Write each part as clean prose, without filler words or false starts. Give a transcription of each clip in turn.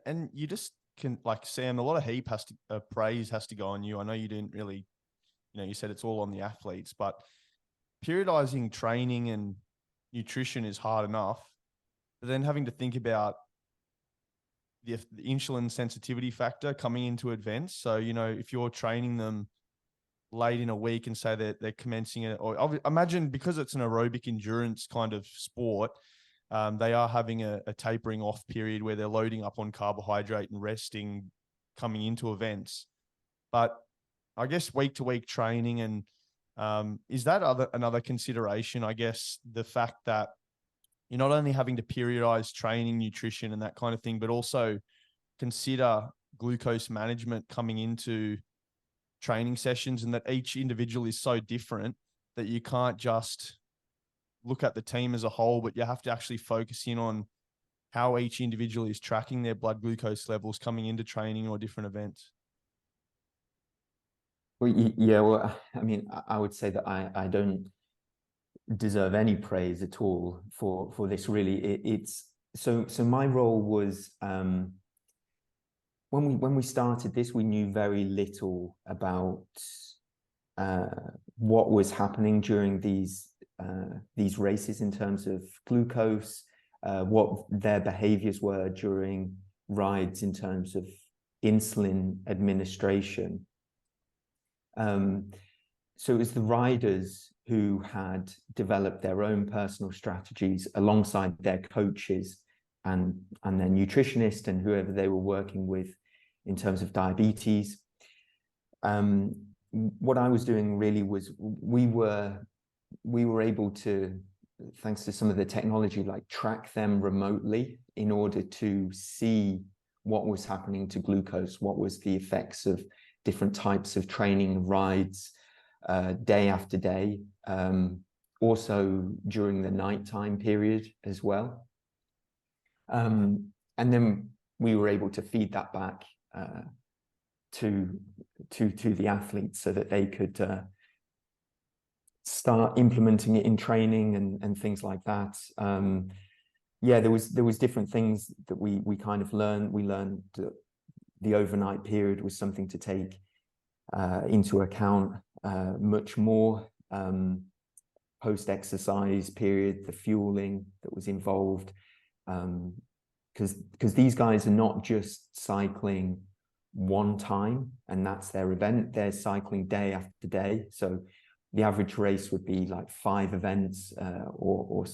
And you just can, like, Sam, a lot of heap has to praise has to go on you. I know you didn't really, you said it's all on the athletes, but periodizing training and nutrition is hard enough. But then having to think about the insulin sensitivity factor coming into events. So, if you're training them late in a week and say that they're commencing it, or imagine because it's an aerobic endurance kind of sport, they are having a tapering off period where they're loading up on carbohydrate and resting coming into events. But I guess week to week training, and is that another consideration? I guess the fact that you're not only having to periodize training, nutrition, and that kind of thing, but also consider glucose management coming into training sessions, and that each individual is so different that you can't just look at the team as a whole, but you have to actually focus in on how each individual is tracking their blood glucose levels coming into training or different events. Well, yeah, well, I mean, I would say that I don't deserve any praise at all for this. Really, it's so my role was when we started this, we knew very little about what was happening during these races in terms of glucose, what their behaviors were during rides in terms of insulin administration. So it was the riders who had developed their own personal strategies alongside their coaches and their nutritionist and whoever they were working with in terms of diabetes. What I was doing really was we were able to, thanks to some of the technology, like track them remotely in order to see what was happening to glucose, what was the effects of different types of training rides, day after day, also during the nighttime period as well. And then we were able to feed that back to the athletes so that they could start implementing it in training and things like that. Yeah, there was different things that we kind of learned. We learned that the overnight period was something to take into account much more. Post-exercise period, the fueling that was involved, because these guys are not just cycling one time and that's their event. They're cycling day after day. So the average race would be like 5 events or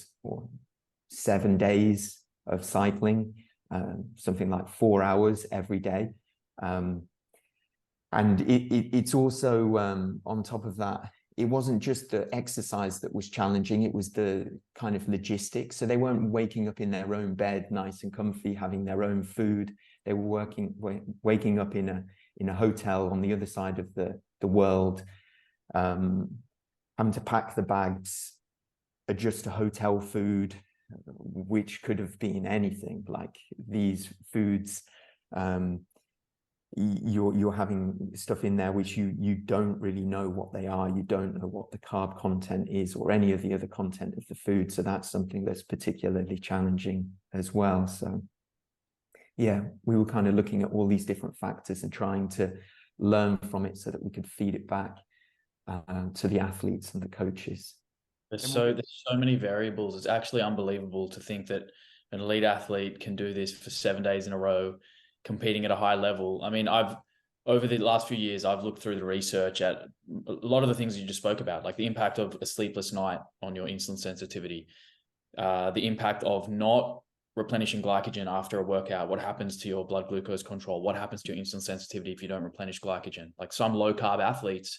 7 days of cycling, something like 4 hours every day. And it's also, on top of that, it wasn't just the exercise that was challenging, it was the kind of logistics. So they weren't waking up in their own bed, nice and comfy, having their own food. They were waking up in a hotel on the other side of the world, having to pack the bags, adjust to hotel food, which could have been anything. Like these foods, you're having stuff in there which you don't really know what they are. You don't know what the carb content is or any of the other content of the food. So that's something that's particularly challenging as well. So yeah, we were kind of looking at all these different factors and trying to learn from it so that we could feed it back to the athletes and the coaches. There's so many variables. It's actually unbelievable to think that an elite athlete can do this for 7 days in a row, competing at a high level. I mean, over the last few years, I've looked through the research at a lot of the things you just spoke about, like the impact of a sleepless night on your insulin sensitivity, the impact of not replenishing glycogen after a workout, what happens to your blood glucose control, what happens to your insulin sensitivity if you don't replenish glycogen. Like some low carb athletes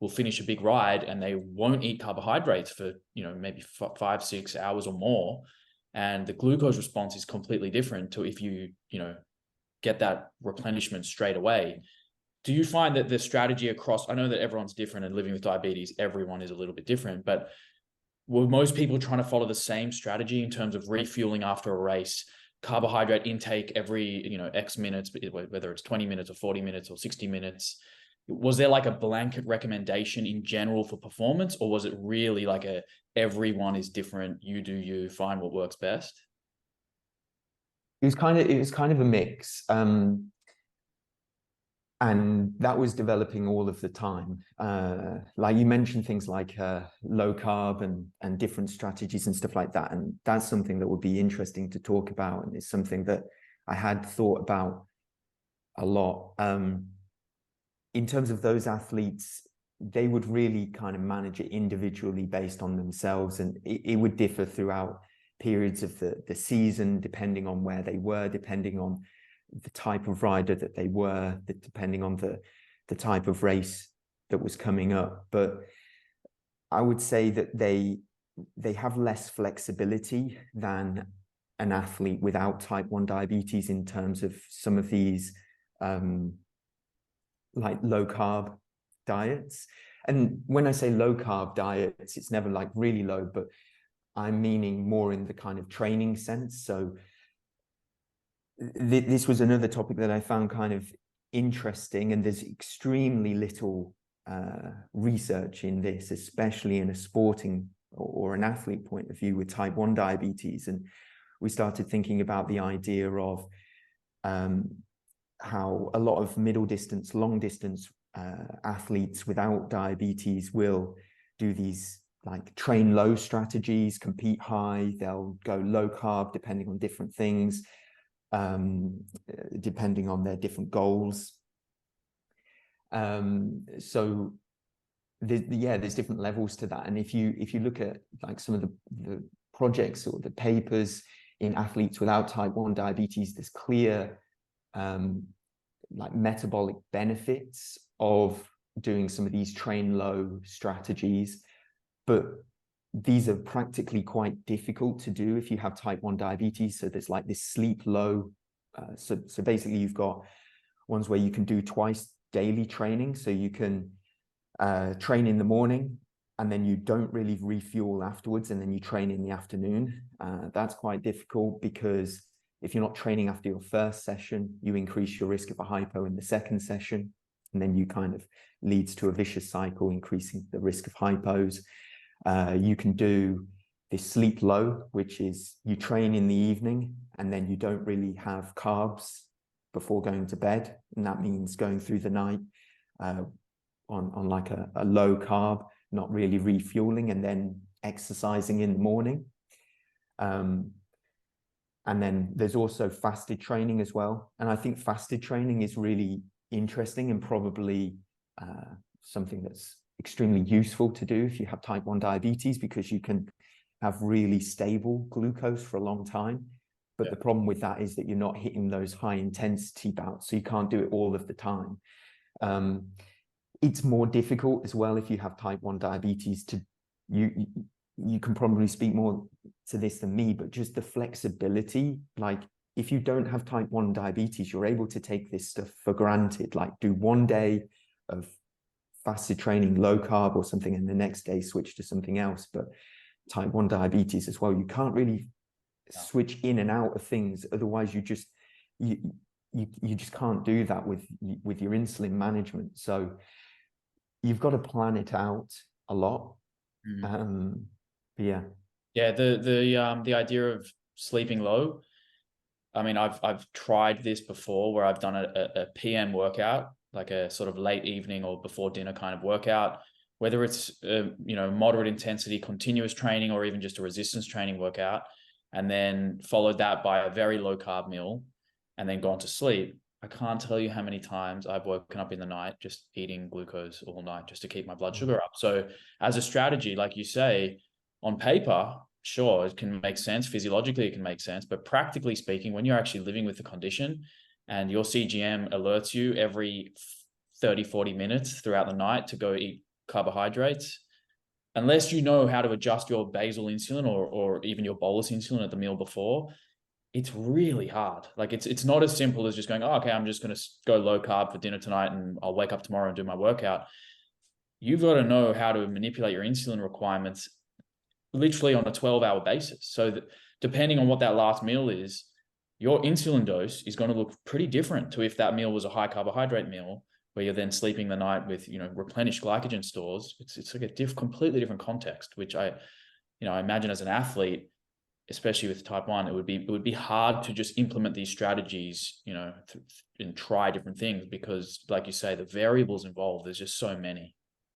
will finish a big ride and they won't eat carbohydrates for, maybe 5-6 hours or more. And the glucose response is completely different to if you, get that replenishment straight away. Do you find that the strategy across, I know that everyone's different and living with diabetes, everyone is a little bit different, but were most people trying to follow the same strategy in terms of refueling after a race, carbohydrate intake every, X minutes, whether it's 20 minutes or 40 minutes or 60 minutes? Was there like a blanket recommendation in general for performance, or was it really like everyone is different, you do you, find what works best? it was kind of a mix. And that was developing all of the time. Like you mentioned things like low carb and different strategies and stuff like that. And that's something that would be interesting to talk about. And it's something that I had thought about a lot. In terms of those athletes, they would really kind of manage it individually based on themselves. And it would differ throughout periods of the season, depending on where they were, depending on the type of rider that they were, depending on the type of race that was coming up. But I would say that they have less flexibility than an athlete without type 1 diabetes in terms of some of these like low carb diets. And when I say low carb diets, it's never like really low, but I'm meaning more in the kind of training sense. So this was another topic that I found kind of interesting, and there's extremely little research in this, especially in a sporting or an athlete point of view with type 1 diabetes. And we started thinking about the idea of how a lot of middle distance, long distance athletes without diabetes will do these like train low strategies, compete high, they'll go low carb depending on different things. Depending on their different goals. So there's different levels to that. And if you look at like some of the projects or the papers in athletes without type 1 diabetes, there's clear like metabolic benefits of doing some of these train low strategies, but these are practically quite difficult to do if you have type 1 diabetes. So there's like this sleep low. So basically you've got ones where you can do twice daily training. So you can train in the morning and then you don't really refuel afterwards. And then you train in the afternoon. That's quite difficult because if you're not training after your first session, you increase your risk of a hypo in the second session. And then you kind of leads to a vicious cycle, increasing the risk of hypos. You can do this sleep low, which is you train in the evening and then you don't really have carbs before going to bed. And that means going through the night on like a low carb, not really refueling, and then exercising in the morning. And then there's also fasted training as well. And I think fasted training is really interesting and probably something that's extremely useful to do if you have type 1 diabetes, because you can have really stable glucose for a long time. But the problem with that is that you're not hitting those high intensity bouts, so you can't do it all of the time. It's more difficult as well if you have type 1 diabetes to, you can probably speak more to this than me, but just the flexibility, like if you don't have type 1 diabetes, you're able to take this stuff for granted, like do one day of fasted training, low carb or something, and the next day switch to something else. But type 1 diabetes as well, you can't really switch in and out of things. Otherwise you just can't do that with your insulin management. So you've got to plan it out a lot. The idea of sleeping low, I mean, I've tried this before where I've done a PM workout, like a sort of late evening or before dinner kind of workout, whether it's moderate intensity continuous training or even just a resistance training workout, and then followed that by a very low carb meal and then gone to sleep. I can't tell you how many times I've woken up in the night just eating glucose all night just to keep my blood sugar up. So as a strategy, like you say, on paper, sure, it can make sense. Physiologically, it can make sense. But practically speaking, when you're actually living with the condition and your CGM alerts you every 30, 40 minutes throughout the night to go eat carbohydrates, unless you know how to adjust your basal insulin or even your bolus insulin at the meal before, it's really hard. Like it's not as simple as just going, oh, okay, I'm just going to go low carb for dinner tonight and I'll wake up tomorrow and do my workout. You've got to know how to manipulate your insulin requirements literally on a 12-hour basis. So that depending on what that last meal is, your insulin dose is going to look pretty different to if that meal was a high carbohydrate meal where you're then sleeping the night with, replenished glycogen stores. It's like a completely different context, which I imagine as an athlete, especially with type 1, it would be hard to just implement these strategies, and try different things, because like you say, the variables involved, there's just so many.